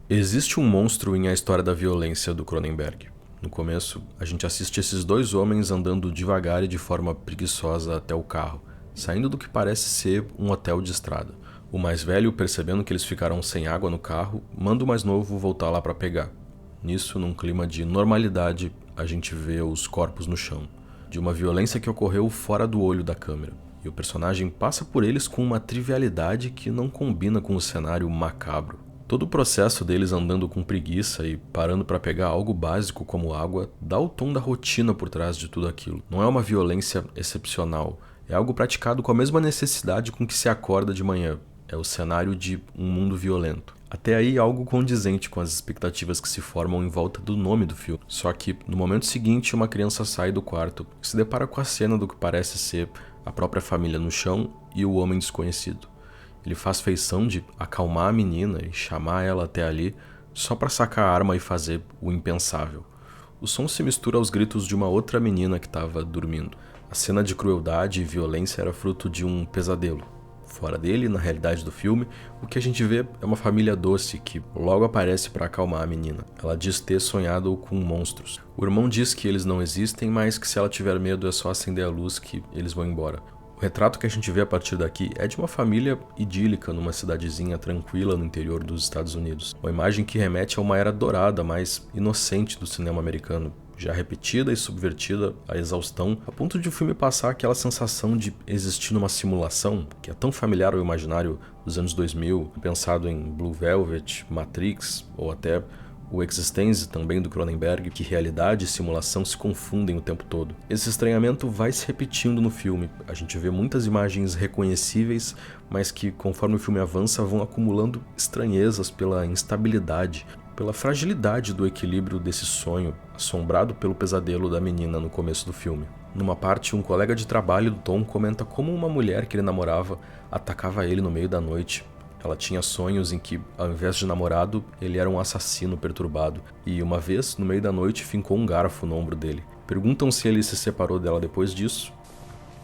Existe um monstro em A História da Violência do Cronenberg. No começo, a gente assiste esses dois homens andando devagar e de forma preguiçosa até o carro, saindo do que parece ser um hotel de estrada. O mais velho, percebendo que eles ficaram sem água no carro, manda o mais novo voltar lá para pegar. Nisso, num clima de normalidade, a gente vê os corpos no chão, de uma violência que ocorreu fora do olho da câmera. E o personagem passa por eles com uma trivialidade que não combina com o cenário macabro. Todo o processo deles andando com preguiça e parando para pegar algo básico como água dá o tom da rotina por trás de tudo aquilo. Não é uma violência excepcional, é algo praticado com a mesma necessidade com que se acorda de manhã. É o cenário de um mundo violento. Até aí algo condizente com as expectativas que se formam em volta do nome do filme. Só que, no momento seguinte, uma criança sai do quarto e se depara com a cena do que parece ser a própria família no chão e o homem desconhecido. Ele faz feição de acalmar a menina e chamar ela até ali só para sacar a arma e fazer o impensável. O som se mistura aos gritos de uma outra menina que estava dormindo. A cena de crueldade e violência era fruto de um pesadelo. Fora dele, na realidade do filme, o que a gente vê é uma família doce que logo aparece para acalmar a menina. Ela diz ter sonhado com monstros. O irmão diz que eles não existem, mas que se ela tiver medo é só acender a luz que eles vão embora. O retrato que a gente vê a partir daqui é de uma família idílica numa cidadezinha tranquila no interior dos Estados Unidos. Uma imagem que remete a uma era dourada, mais inocente do cinema americano, já repetida e subvertida à exaustão, a ponto de o filme passar aquela sensação de existir numa simulação, que é tão familiar ao imaginário dos anos 2000, pensado em Blue Velvet, Matrix ou até o Existence, também do Cronenberg, que realidade e simulação se confundem o tempo todo. Esse estranhamento vai se repetindo no filme. A gente vê muitas imagens reconhecíveis, mas que, conforme o filme avança, vão acumulando estranhezas pela instabilidade, pela fragilidade do equilíbrio desse sonho, assombrado pelo pesadelo da menina no começo do filme. Numa parte, um colega de trabalho do Tom comenta como uma mulher que ele namorava atacava ele no meio da noite. Ela tinha sonhos em que, ao invés de namorado, ele era um assassino perturbado, e uma vez, no meio da noite, fincou um garfo no ombro dele. Perguntam se ele se separou dela depois disso.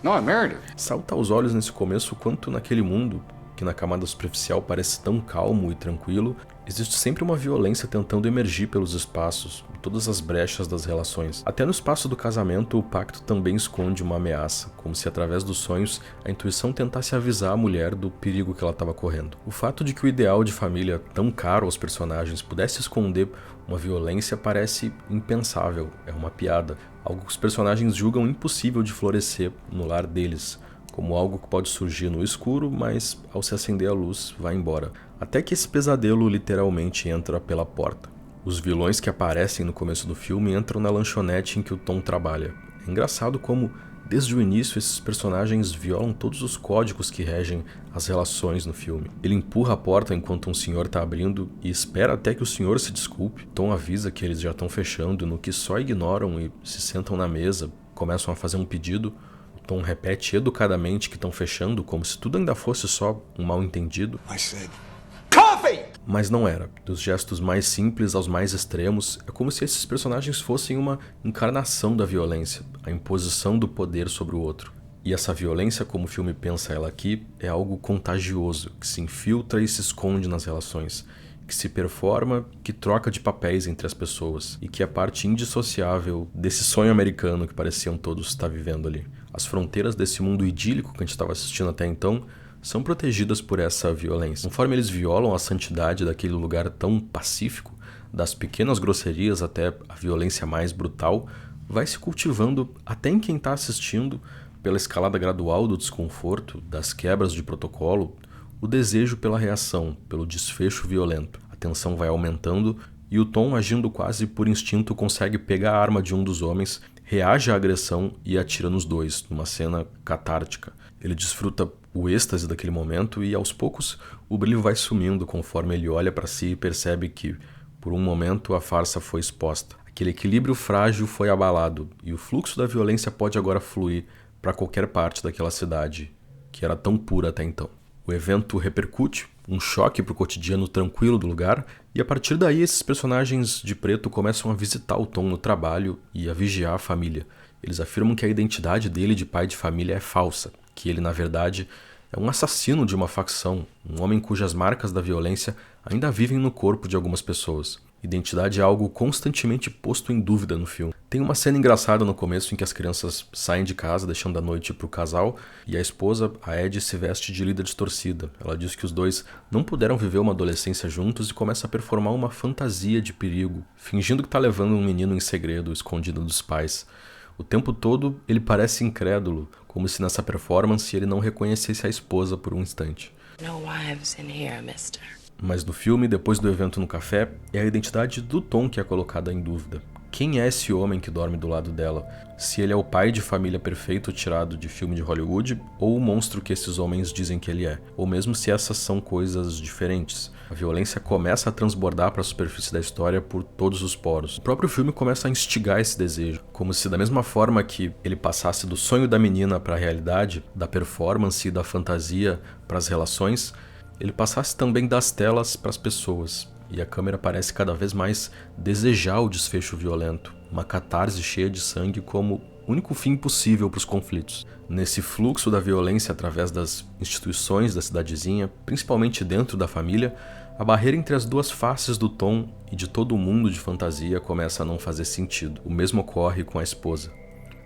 No, I married her. Salta aos olhos nesse começo quanto naquele mundo, que na camada superficial parece tão calmo e tranquilo, existe sempre uma violência tentando emergir pelos espaços, em todas as brechas das relações. Até no espaço do casamento, o pacto também esconde uma ameaça, como se através dos sonhos a intuição tentasse avisar a mulher do perigo que ela estava correndo. O fato de que o ideal de família tão caro aos personagens pudesse esconder uma violência parece impensável, é uma piada, algo que os personagens julgam impossível de florescer no lar deles, como algo que pode surgir no escuro, mas ao se acender a luz, vai embora. Até que esse pesadelo literalmente entra pela porta. Os vilões que aparecem no começo do filme entram na lanchonete em que o Tom trabalha. É engraçado como, desde o início, esses personagens violam todos os códigos que regem as relações no filme. Ele empurra a porta enquanto um senhor está abrindo e espera até que o senhor se desculpe. Tom avisa que eles já estão fechando, no que só ignoram e se sentam na mesa, começam a fazer um pedido. Tom repete educadamente que estão fechando, como se tudo ainda fosse só um mal-entendido. I said, coffee! Mas não era. Dos gestos mais simples aos mais extremos, é como se esses personagens fossem uma encarnação da violência, a imposição do poder sobre o outro. E essa violência, como o filme pensa ela aqui, é algo contagioso, que se infiltra e se esconde nas relações, que se performa, que troca de papéis entre as pessoas, e que é parte indissociável desse sonho americano que pareciam todos estar vivendo ali. As fronteiras desse mundo idílico que a gente estava assistindo até então são protegidas por essa violência. Conforme eles violam a santidade daquele lugar tão pacífico, das pequenas grosserias até a violência mais brutal, vai se cultivando até em quem está assistindo, pela escalada gradual do desconforto, das quebras de protocolo, o desejo pela reação, pelo desfecho violento. A tensão vai aumentando e o Tom, agindo quase por instinto, consegue pegar a arma de um dos homens, reage à agressão e atira nos dois, numa cena catártica. Ele desfruta o êxtase daquele momento e, aos poucos, o brilho vai sumindo conforme ele olha para si e percebe que, por um momento, a farsa foi exposta. Aquele equilíbrio frágil foi abalado e o fluxo da violência pode agora fluir para qualquer parte daquela cidade, que era tão pura até então. O evento repercute, um choque para o cotidiano tranquilo do lugar, e a partir daí esses personagens de preto começam a visitar o Tom no trabalho e a vigiar a família. Eles afirmam que a identidade dele de pai de família é falsa, que ele, na verdade, É um assassino de uma facção, um homem cujas marcas da violência ainda vivem no corpo de algumas pessoas. Identidade é algo constantemente posto em dúvida no filme. Tem uma cena engraçada no começo em que as crianças saem de casa deixando a noite para o casal e a esposa, a Ed, se veste de líder distorcida. Ela diz que os dois não puderam viver uma adolescência juntos e começa a performar uma fantasia de perigo, fingindo que está levando um menino em segredo, escondido dos pais. O tempo todo ele parece incrédulo, como se nessa performance ele não reconhecesse a esposa por um instante. No wives in here, mister. Mas no filme, depois do evento no café, é a identidade do Tom que é colocada em dúvida. Quem é esse homem que dorme do lado dela? Se ele é o pai de família perfeito tirado de filme de Hollywood, ou o monstro que esses homens dizem que ele é, ou mesmo se essas são coisas diferentes. A violência começa a transbordar para a superfície da história por todos os poros. O próprio filme começa a instigar esse desejo, como se da mesma forma que ele passasse do sonho da menina para a realidade, da performance e da fantasia para as relações, ele passasse também das telas para as pessoas, e a câmera parece cada vez mais desejar o desfecho violento, uma catarse cheia de sangue como único fim possível para os conflitos. Nesse fluxo da violência através das instituições da cidadezinha, principalmente dentro da família, a barreira entre as duas faces do Tom e de todo o mundo de fantasia começa a não fazer sentido. O mesmo ocorre com a esposa.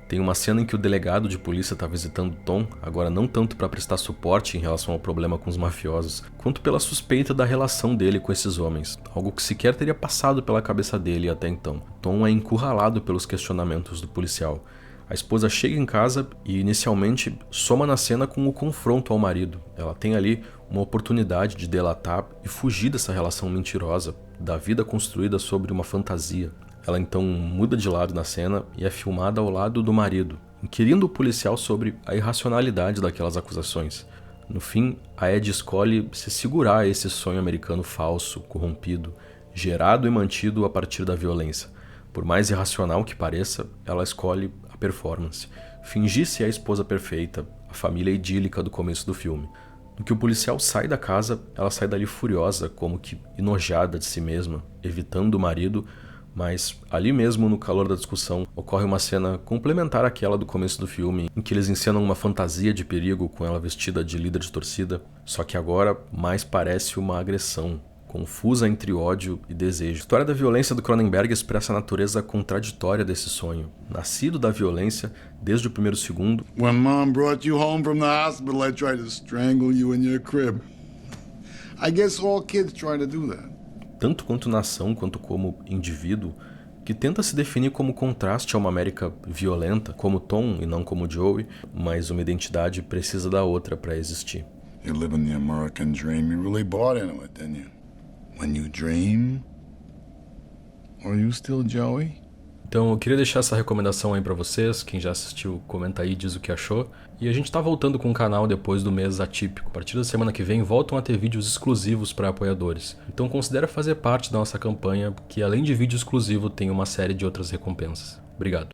Tem uma cena em que o delegado de polícia está visitando Tom, agora não tanto para prestar suporte em relação ao problema com os mafiosos, quanto pela suspeita da relação dele com esses homens, algo que sequer teria passado pela cabeça dele até então. Tom é encurralado pelos questionamentos do policial. A esposa chega em casa e inicialmente soma na cena com o confronto ao marido. Ela tem ali uma oportunidade de delatar e fugir dessa relação mentirosa, da vida construída sobre uma fantasia. Ela então muda de lado na cena e é filmada ao lado do marido, inquirindo o policial sobre a irracionalidade daquelas acusações. No fim, a Ed escolhe se segurar a esse sonho americano falso, corrompido, gerado e mantido a partir da violência. Por mais irracional que pareça, ela escolhe a performance. Fingir ser a esposa perfeita, a família idílica do começo do filme. No que o policial sai da casa, ela sai dali furiosa, como que enojada de si mesma, evitando o marido. Mas ali mesmo, no calor da discussão, ocorre uma cena complementar àquela do começo do filme, em que eles encenam uma fantasia de perigo com ela vestida de líder de torcida, só que agora mais parece uma agressão, confusa entre ódio e desejo. A história da violência do Cronenberg expressa a natureza contraditória desse sonho, nascido da violência desde o primeiro segundo. When Mom brought you home from the hospital, I tried to strangle you in your crib. I guess all kids try to do that. Tanto quanto nação quanto como indivíduo, que tenta se definir como contraste a uma América violenta, como Tom e não como Joey, mas uma identidade precisa da outra para existir. You live in the American dream. You really bought into it, didn't you? When you dream, are you still Joey? Então eu queria deixar essa recomendação aí pra vocês. Quem já assistiu, comenta aí, diz o que achou. E a gente tá voltando com o canal depois do mês atípico. A partir da semana que vem voltam a ter vídeos exclusivos para apoiadores. Então considere fazer parte da nossa campanha, que além de vídeo exclusivo tem uma série de outras recompensas. Obrigado.